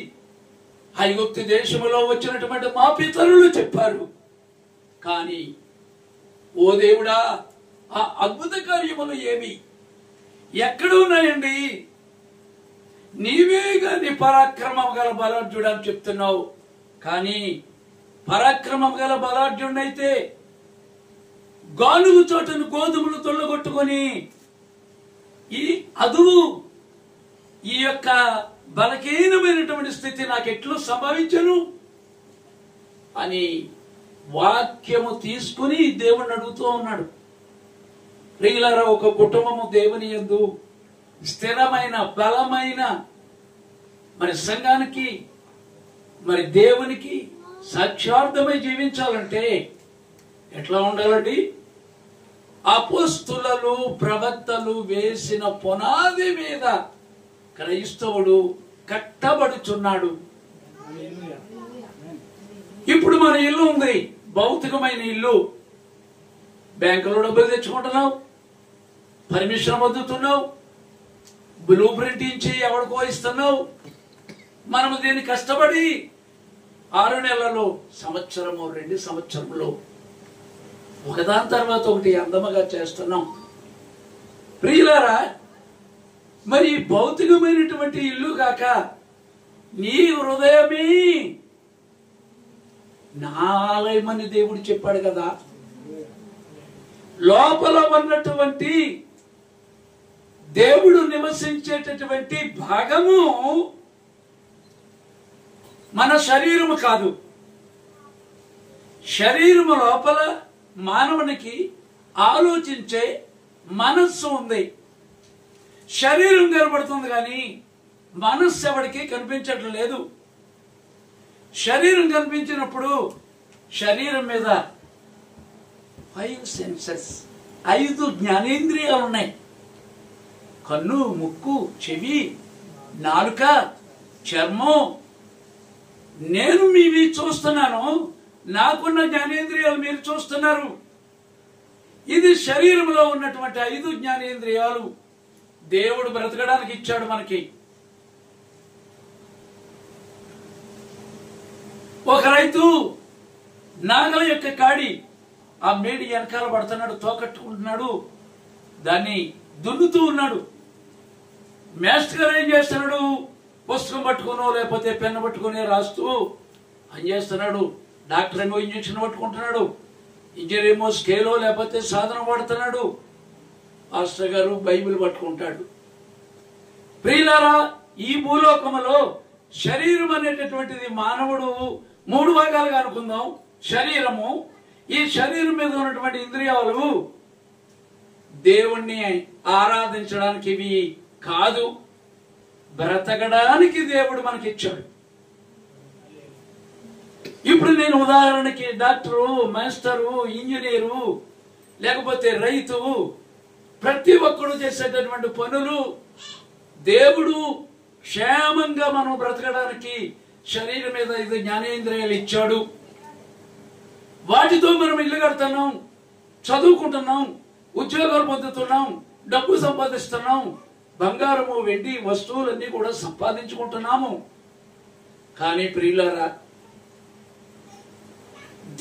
ఐగుప్తు దేశములో వచ్చినటువంటి మా పితరులు చెప్పారు. కానీ ఓ దేవుడా, ఆ అద్భుత కార్యములు ఏమి ఎక్కడ ఉన్నాయండి? నీవే గాని పరాక్రమం గల బలాఢ్యుడు అని చెప్తున్నావు. కానీ పరాక్రమం గల బలాఢ్యుడైతే గానుగు చోటను గోధుమలు తొళ్ళగొట్టుకొని ఈ అదువు, ఈ యొక్క బలహీనమైనటువంటి స్థితి నాకు ఎట్లు సంభవించను అని వాక్యము తీసుకుని దేవుణ్ణి అడుగుతూ ఉన్నాడు. ప్రియులారా, ఒక కుటుంబము దేవుని యందు స్థిరమైన బలమైన మరి సంఘానికి మరి దేవునికి సాక్షార్థమై జీవించాలంటే ఎట్లా ఉండాలండి? అపోస్తులు ప్రవక్తలు వేసిన పునాది మీద క్రైస్తవుడు కట్టబడుచున్నాడు. ఇప్పుడు మన ఇల్లు ఉంది, భౌతికమైన ఇల్లు. బ్యాంకులో డబ్బులు తెచ్చుకుంటున్నావు, పర్మిషన్ పొందుతున్నావు, బ్లూ ప్రింట్ ఇచ్చి ఎవరికో ఇస్తున్నావు. మనము దీన్ని కష్టపడి 6 నెలల్లో, సంవత్సరము 2 సంవత్సరంలో ఒకదాని తర్వాత ఒకటి అందముగా చేస్తున్నాం. ప్రియులారా, మరి భౌతికమైనటువంటి ఇల్లు కాక నీ హృదయమే నా ఆలయమని దేవుడు చెప్పాడు కదా. లోపల ఉన్నటువంటి దేవుడు నివసించేటటువంటి భాగము మన శరీరము కాదు. శరీరము లోపల మానవునికి ఆలోచించే మనస్సు ఉంది. శరీరం కనబడుతుంది కానీ మనస్సు ఎవరికి కనిపించటం లేదు. శరీరం కనిపించినప్పుడు శరీరం మీద 5 సెన్సెస్, 5 జ్ఞానేంద్రియాలు ఉన్నాయి. కన్ను, ముక్కు, చెవి, నాలుక, చర్మం. నేను మీవి చూస్తున్నాను, నాకున్న జ్ఞానేంద్రియాలు మీరు చూస్తున్నారు. ఇది శరీరంలో ఉన్నటువంటి 5 జ్ఞానేంద్రియాలు దేవుడు బ్రతకడానికి ఇచ్చాడు మనకి. ఒక రైతు నాగల యొక్క కాడి ఆ మేడి వెనకాల పడుతున్నాడు, తోకట్టుకుంటున్నాడు, దాన్ని దున్నుతూ ఉన్నాడు. మేస్టర్ గారు ఏం చేస్తున్నాడు? పుస్తకం పట్టుకునో లేకపోతే పెన్ను పట్టుకుని రాస్తూ అని చేస్తున్నాడు. డాక్టర్ ఏమో ఇంజక్షన్ పట్టుకుంటున్నాడు, ఇంజనీర్ ఏమో స్కేలో లేకపోతే సాధనం పడుతున్నాడు, మాస్టర్ గారు బైబిల్ పట్టుకుంటాడు. ప్రియులారా, ఈ భూలోకములో శరీరం అనేటటువంటిది మానవుడు 3 భాగాలుగా అనుకుందాం. శరీరము, ఈ శరీరం మీద ఉన్నటువంటి ఇంద్రియాలు దేవుణ్ణి ఆరాధించడానికి ఇవి కాదు, బ్రతకడానికి దేవుడు మనకి ఇచ్చాడు. ఇప్పుడు నేను ఉదాహరణకి డాక్టరు, మాస్టరు, ఇంజనీరు లేకపోతే రైతు, ప్రతి ఒక్కరు చేసేటటువంటి పనులు దేవుడు క్షేమంగా మనం బ్రతకడానికి శరీరం మీద 5 జ్ఞానేంద్రియాలు ఇచ్చాడు. వాటితో మనం ఇల్లు కడుతున్నాం, చదువుకుంటున్నాం, ఉద్యోగాలు పొందుతున్నాం, డబ్బు సంపాదిస్తున్నాం, బంగారము వెండి వస్తువులన్నీ కూడా సంపాదించుకుంటున్నాము. కానీ ప్రియులారా,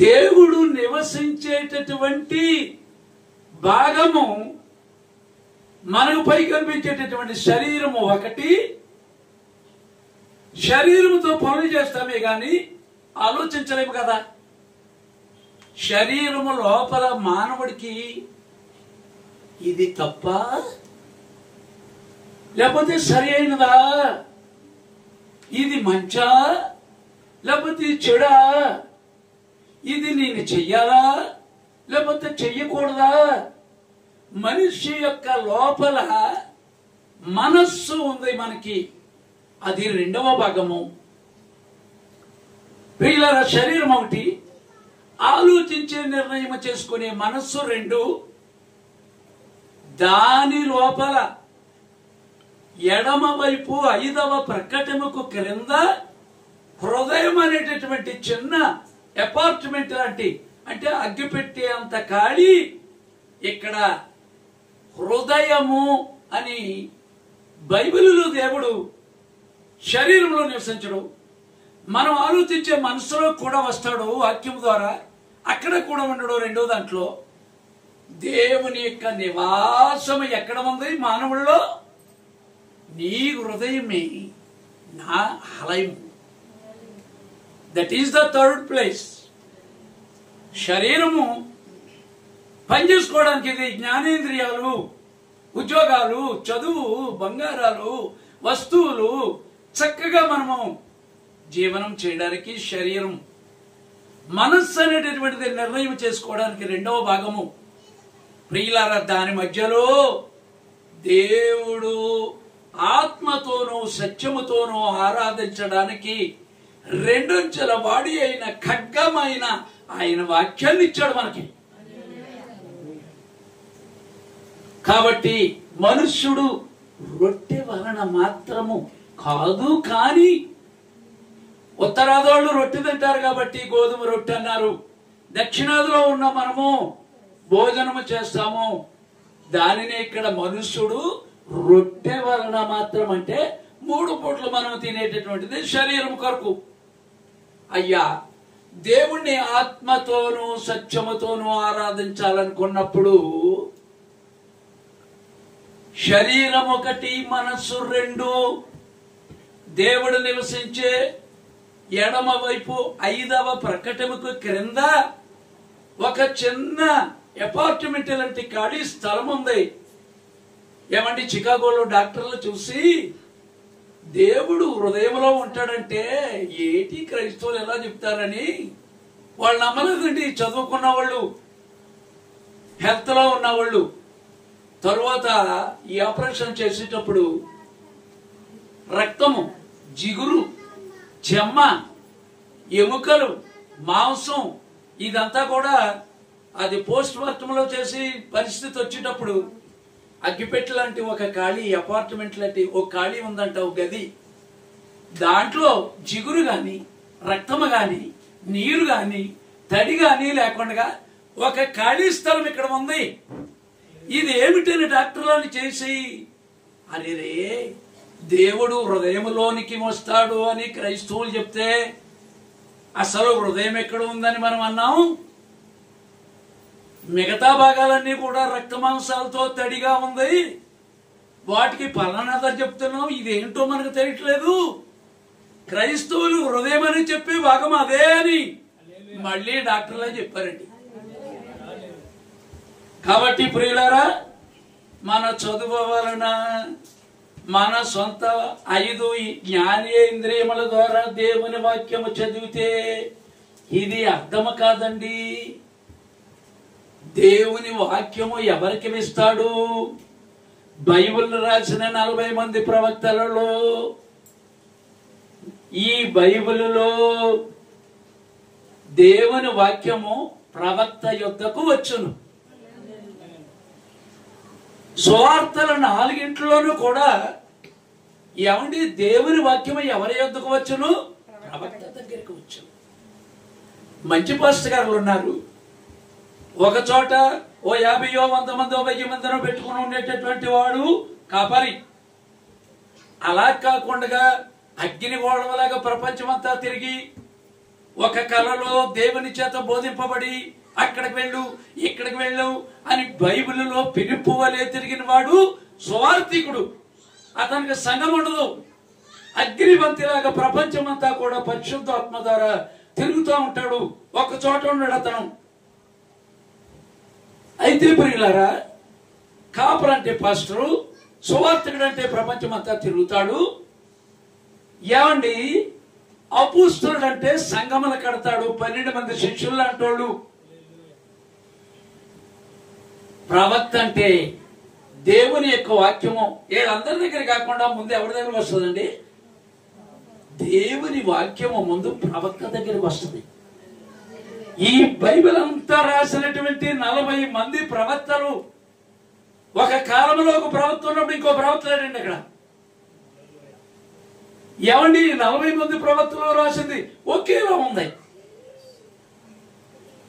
దేవుడు నివసించేటటువంటి భాగము మనకు పై కనిపించేటటువంటి శరీరము ఒకటి. శరీరముతో పనులు చేస్తామే గాని ఆలోచించలేము కదా. శరీరము లోపల మానవుడికి ఇది తప్ప లేకపోతే సరి అయినదా, ఇది మంచా లేకపోతే చెడా, ఇది నేను చెయ్యాలా లేకపోతే చెయ్యకూడదా. మనిషి యొక్క లోపల మనస్సు ఉంది మనకి, అది రెండవ భాగము. ప్రియులారా, శరీరం ఒకటి, ఆలోచించే నిర్ణయం చేసుకునే మనస్సు రెండు. దాని లోపల ఎడమ వైపు 5వ ప్రకటముకు క్రింద హృదయం అనేటటువంటి చిన్న అపార్ట్మెంట్ లాంటి, అంటే అగ్గిపెట్టే అంత ఖాళీ. ఇక్కడ హృదయము అని బైబిలులో దేవుడు శరీరంలో నివసించడు. మనం ఆలోచించే మనసులో కూడా వస్తాడు వాక్యం ద్వారా, అక్కడ కూడా ఉండడు. రెండో దాంట్లో దేవుని యొక్క నివాసం ఎక్కడ ఉంది మానవుల్లో? నీ హృదయమే నా ఆలయం. That is the third place. శరీరము పనిచేసుకోవడానికి ఇది జ్ఞానేంద్రియాలు, ఉద్యోగాలు, చదువు, బంగారాలు, వస్తువులు, చక్కగా మనము జీవనం చేయడానికి శరీరం. మనస్సు అనేటటువంటిది నిర్ణయం చేసుకోవడానికి రెండవ భాగము. ప్రియులారా, దాని మధ్యలో దేవుడు ఆత్మతోనూ సత్యముతోనూ ఆరాధించడానికి రెండంచెల వాడి అయిన ఖడ్గమైన ఆయన వాక్యాన్ని ఇచ్చాడు మనకి. కాబట్టి మనుష్యుడు రొట్టె వలన మాత్రము కాదు, కానీ ఉత్తరాదివాళ్ళు రొట్టె తింటారు కాబట్టి గోధుమ రొట్టె అన్నారు. దక్షిణాదిలో ఉన్న మనము భోజనము చేస్తాము. దానినే ఇక్కడ మనుష్యుడు రొట్టె వలన మాత్రం అంటే 3 పూట్లు మనం తినేటటువంటిది శరీరం కొరకు. అయ్యా, దేవుణ్ణి ఆత్మతోనూ సత్యముతోనూ ఆరాధించాలనుకున్నప్పుడు శరీరం ఒకటి, మనస్సు రెండు. దేవుడు నివసించే ఎడమ వైపు 5వ ప్రకటముకు క్రింద ఒక చిన్న అపార్ట్మెంట్ లాంటి ఖాళీ స్థలం ఉంది. ఏమండి, చికాగోలో డాక్టర్లు చూసి దేవుడు హృదయంలో ఉంటాడంటే ఏటి క్రైస్తవులు ఎలా చెప్తారని వాళ్ళు నమ్మలేదండి. చదువుకున్న వాళ్ళు, హెల్త్ లో ఉన్నవాళ్ళు. తరువాత ఈ ఆపరేషన్ చేసేటప్పుడు రక్తము, జిగురు, చెమ్మ, ఎముకలు, మాంసం ఇదంతా కూడా అది పోస్ట్ మార్టంలో చేసి పరిస్థితి వచ్చేటప్పుడు అగ్గిపెట్టు లాంటి ఒక ఖాళీ అపార్ట్మెంట్ లాంటి ఒక ఖాళీ ఉందంట, ఒక గది. దాంట్లో జిగురు గాని, రక్తము గాని, నీరు గాని, తడి గాని లేకుండా ఒక ఖాళీ స్థలం ఇక్కడ ఉంది. ఇది ఏమిటని డాక్టర్లని చేసి, అరే దేవుడు హృదయంలోనికి వస్తాడు అని క్రైస్తవులు చెప్తే అసలు హృదయం ఎక్కడ ఉందని మనం అన్నాం. మిగతా భాగాలన్నీ కూడా రక్త మాంసాలతో తడిగా ఉంది, వాటికి పలానాదా చెప్తున్నాం, ఇదేంటో మనకు తెలియట్లేదు. క్రైస్తవులు హృదయం అని చెప్పి భాగం అదే అని మళ్ళీ డాక్టర్లే చెప్పారండి. కాబట్టి ప్రియులారా, మన చదువు వలన, మన సొంత 5 జ్ఞానేంద్రియముల ద్వారా దేవుని వాక్యము చదివితే ఇది అర్థము కాదండి. దేవుని వాక్యము ఎవరికి ఇస్తాడు? బైబిల్ రాసిన 40 మంది ప్రవక్తలలో ఈ బైబిలులో దేవుని వాక్యము ప్రవక్త యొద్దకు వచ్చును. సువార్తల 4 కూడా ఏమండి, దేవుని వాక్యము ఎవరి యొద్దకు వచ్చును? ప్రవక్త దగ్గరికి వచ్చును. మంచి పాస్టర్ గారు ఉన్నారు. ఒక చోట ఓ 50 100 మందో 1000 మందినో పెట్టుకుని ఉండేటటువంటి వాడు కాపరి. అలా కాకుండా అగ్ని గోడవలాగా ప్రపంచమంతా తిరిగి ఒక కళలో దేవుని చేత బోధింపబడి అక్కడికి వెళ్ళు ఇక్కడికి వెళ్ళు అని బైబిల్లో పిలుపు వలె తిరిగిన వాడు సువార్థికుడు. అతనికి సంఘం ఉండదు. అగ్నివంతిలాగా ప్రపంచమంతా కూడా పరిశుద్ధాత్మ ద్వారా తిరుగుతూ ఉంటాడు. ఒక చోట ఉన్నాడు అతను. అయితే ప్రియులారా, కాపర్ అంటే పాస్టరు, సువార్థికుడు అంటే ప్రపంచమంతా తిరుగుతాడు. ఏమండి, అపోస్తలుడు అంటే సంఘములు కడతాడు, 12 మంది శిష్యులు అంటోళ్ళు. ప్రవక్త అంటే దేవుని యొక్క వాక్యము వీళ్ళందరి దగ్గర కాకుండా ముందు ఎవరి దగ్గర వస్తుందండి? దేవుని వాక్యము ముందు ప్రవక్త దగ్గరికి వస్తుంది. ఈ బైబిల్ అంతా రాసినటువంటి 40 మంది ప్రవక్తలు ఒక కాలంలో ఒక ప్రవక్త ఉన్నప్పుడు ఇంకో ప్రవక్త లేడండి అక్కడ. ఏమండి, 40 మంది ప్రవక్తలు రాసింది ఒకేలా ఉంది.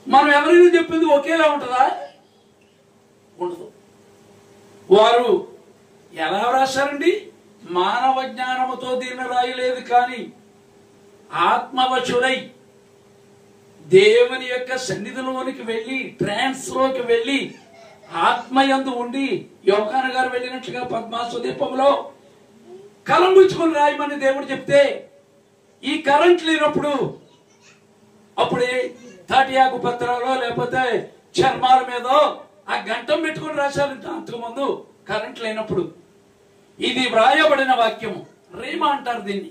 మనం ఎవరైనా చెప్పింది ఒకేలా ఉంటుందా? ఉండదు. వారు ఎలా రాశారండి? మానవ జ్ఞానముతో దీన్ని రాయలేదు, కానీ ఆత్మవశులై దేవుని యొక్క సన్నిధిలోనికి వెళ్ళి, ట్రాన్స్ లోకి వెళ్ళి, ఆత్మయందు ఉండి, యోహాను గారు వెళ్ళినట్లుగా పద్మాసు దీపంలో కలం పుచ్చుకొని రాయమని దేవుడు చెప్తే, ఈ కరెంట్ లేనప్పుడు అప్పుడే తాటియాకు పత్రాలో లేకపోతే చర్మాల మీద ఆ గంటం పెట్టుకుని రాశారంట. అంతకుముందు కరెంట్ లేనప్పుడు ఇది వ్రాయబడిన వాక్యము, రేమా అంటారు దీన్ని.